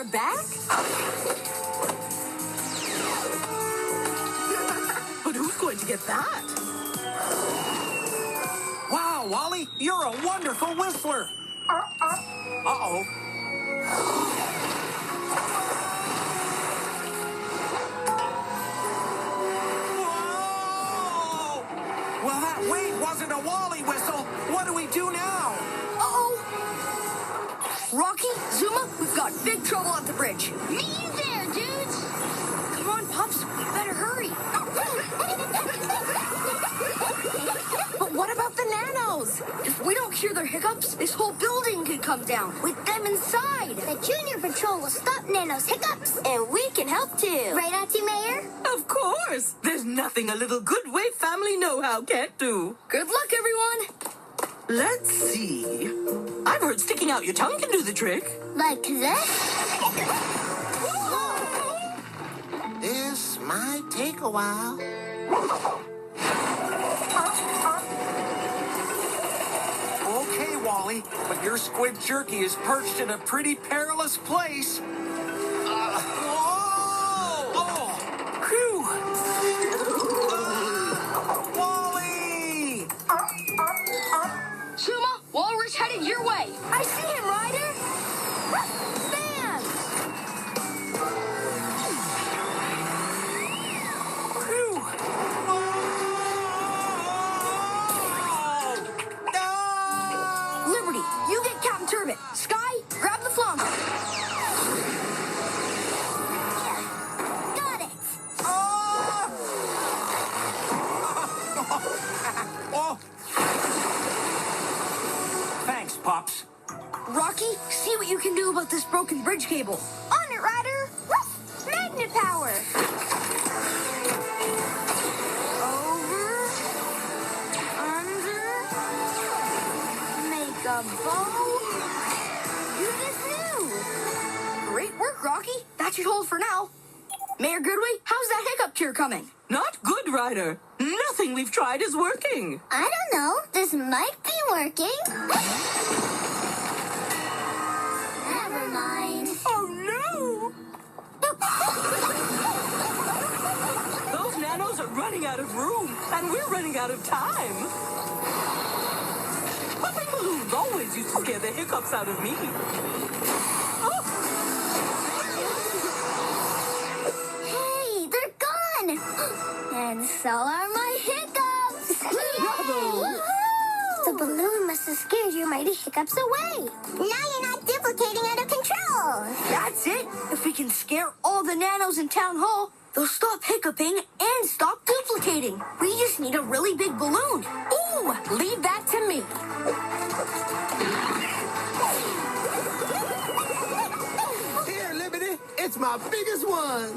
they're back? But who's going to get that? Wow, Wally, you're a wonderful whistler. Uh-oh. Whoa! Well, that wave wasn't a Wally whistle. What do we do now? Uh-oh. Rocky, Zuma, we've got big trouble at the bridge. Me there, dudes. Come on, Pups, we better hurry. But what about the nanos? If we don't cure their hiccups, this whole building could come down with them inside. The Junior Patrol will stop Nano's hiccups. And we can help too. Right, Auntie Mayor? Of course. There's nothing a little good wave family know-how can't do. Good luck, everyone. Let's see. I've heard sticking out your tongue can do the trick. Like this? This might take a while. Okay, Wally, but your squid jerky is perched in a pretty perilous place. Whoa! Oh! Phew! Wally! Zuma, Walrus headed your way. I see him, Ryder. Man! Phew! Oh! No! Liberty, you get Captain Turbot. Sky, grab the flounder. Got it. Oh! Thanks, Pops. Rocky, see what you can do about this broken bridge cable. On it, Ryder. Woof! Magnet power. Over. Under. Make a bow. Good as new. Great work, Rocky. That should hold for now. Mayor Goodway, how's that hiccup cure coming? Not good, Ryder. Nothing we've tried is working. I don't know. This might be working. Never mind. Oh, no! Those nanos are running out of room, and we're running out of time. Popping balloons always used to scare the hiccups out of me. Oh, Hey, they're gone. And so are my hiccups. Bravo. Woohoo! The balloon must have scared your mighty hiccups away. Now you're not duplicating out of control. That's it. If we can scare all the nanos in Town Hall, they'll stop hiccuping and stop duplicating. We just need a really big balloon. ooh, leave that to me. Here, Liberty, it's my biggest one.